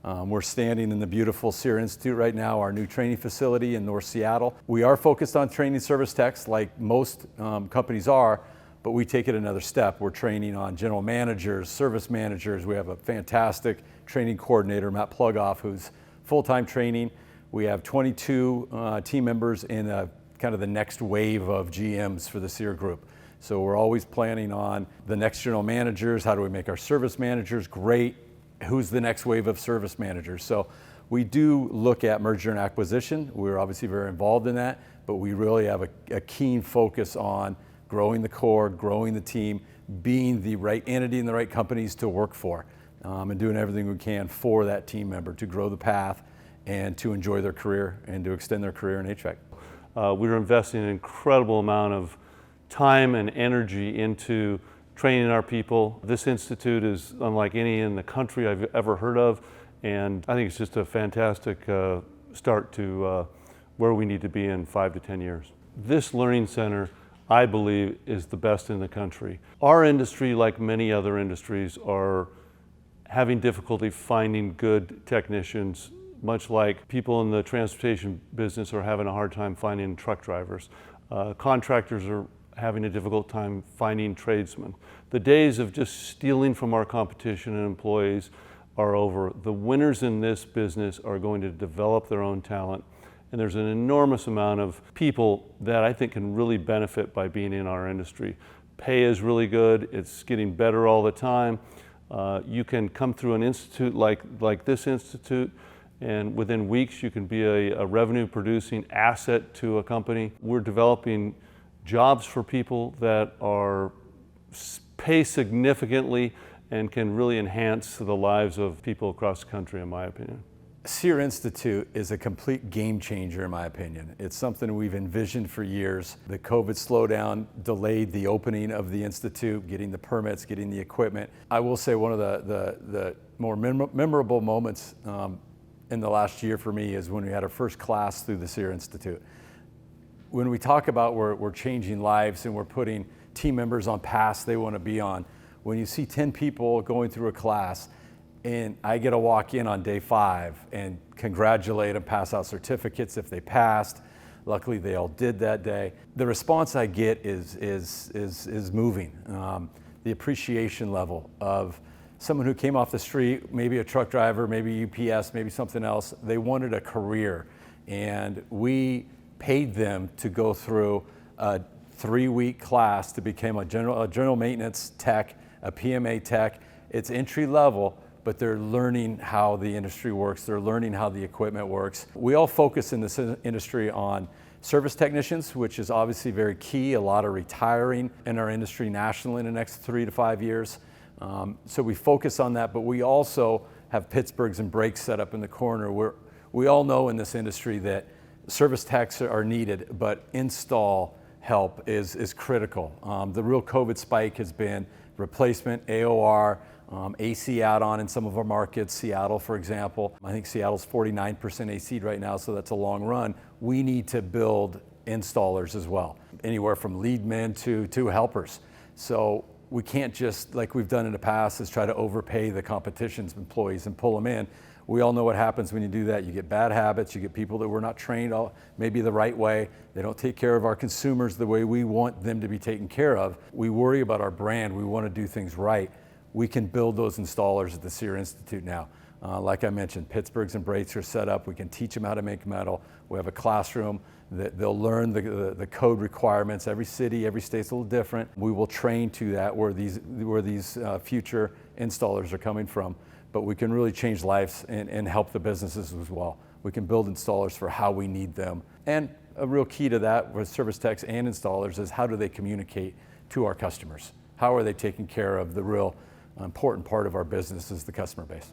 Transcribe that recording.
We're standing in the beautiful SEER Institute right now, our new training facility in North Seattle. We are focused on training service techs like most companies are, but we take it another step. We're training on general managers, service managers. We have a fantastic training coordinator, Matt Plugoff, who's full-time training. We have 22 team members in kind of the next wave of GMs for the SEER group. So we're always planning on the next general managers. How do we make our service managers great? Who's the next wave of service managers? So we do look at merger and acquisition. We're obviously very involved in that, but we really have a keen focus on growing the core, growing the team, being the right entity and the right companies to work for, and doing everything we can for that team member to grow the path and to enjoy their career and to extend their career in HVAC. We're investing an incredible amount of time and energy into training our people. This institute is unlike any in the country I've ever heard of, and I think it's just a fantastic start to where we need to be in 5 to 10 years. This learning center, I believe, is the best in the country. Our industry, like many other industries, are having difficulty finding good technicians, much like people in the transportation business are having a hard time finding truck drivers. Contractors are having a difficult time finding tradesmen. The days of just stealing from our competition and employees are over. The winners in this business are going to develop their own talent, and there's an enormous amount of people that I think can really benefit by being in our industry. Pay is really good, it's getting better all the time. You can come through an institute like this institute, and within weeks you can be a revenue producing asset to a company. We're developing jobs for people that pay significantly and can really enhance the lives of people across the country, in my opinion. SEER Institute is a complete game changer, in my opinion. It's something we've envisioned for years. The COVID slowdown delayed the opening of the Institute, getting the permits, getting the equipment. I will say one of the more memorable moments in the last year for me is when we had our first class through the SEER Institute. When we talk about we're changing lives and we're putting team members on paths they want to be on, when you see 10 people going through a class and I get to walk in on day 5 and congratulate them, pass out certificates if they passed. Luckily they all did that day. The response I get is moving. The appreciation level of someone who came off the street, maybe a truck driver, maybe UPS, maybe something else, they wanted a career, and we paid them to go through a 3-week class to become a general maintenance tech, a PMA tech. It's entry level, but they're learning how the industry works. They're learning how the equipment works. We all focus in this industry on service technicians, which is obviously very key. A lot of retiring in our industry nationally in the next 3 to 5 years. So we focus on that, but we also have Pittsburghs and brakes set up in the corner. We all know in this industry that service techs are needed, but install help is critical. The real COVID spike has been replacement, AOR, AC add-on in some of our markets, Seattle, for example. I think Seattle's 49% AC'd right now, so that's a long run. We need to build installers as well, anywhere from lead men to helpers. So we can't just, like we've done in the past, is try to overpay the competition's employees and pull them in. We all know what happens when you do that. You get bad habits, you get people that were not trained maybe the right way. They don't take care of our consumers the way we want them to be taken care of. We worry about our brand, we want to do things right. We can build those installers at the SEER Institute now. Like I mentioned, Pittsburghs and brakes are set up. We can teach them how to make metal. We have a classroom that they'll learn the code requirements. Every city, every state's a little different. We will train to that where these future installers are coming from. But we can really change lives and help the businesses as well. We can build installers for how we need them. And a real key to that with service techs and installers is how do they communicate to our customers? How are they taking care of the real important part of our business is the customer base.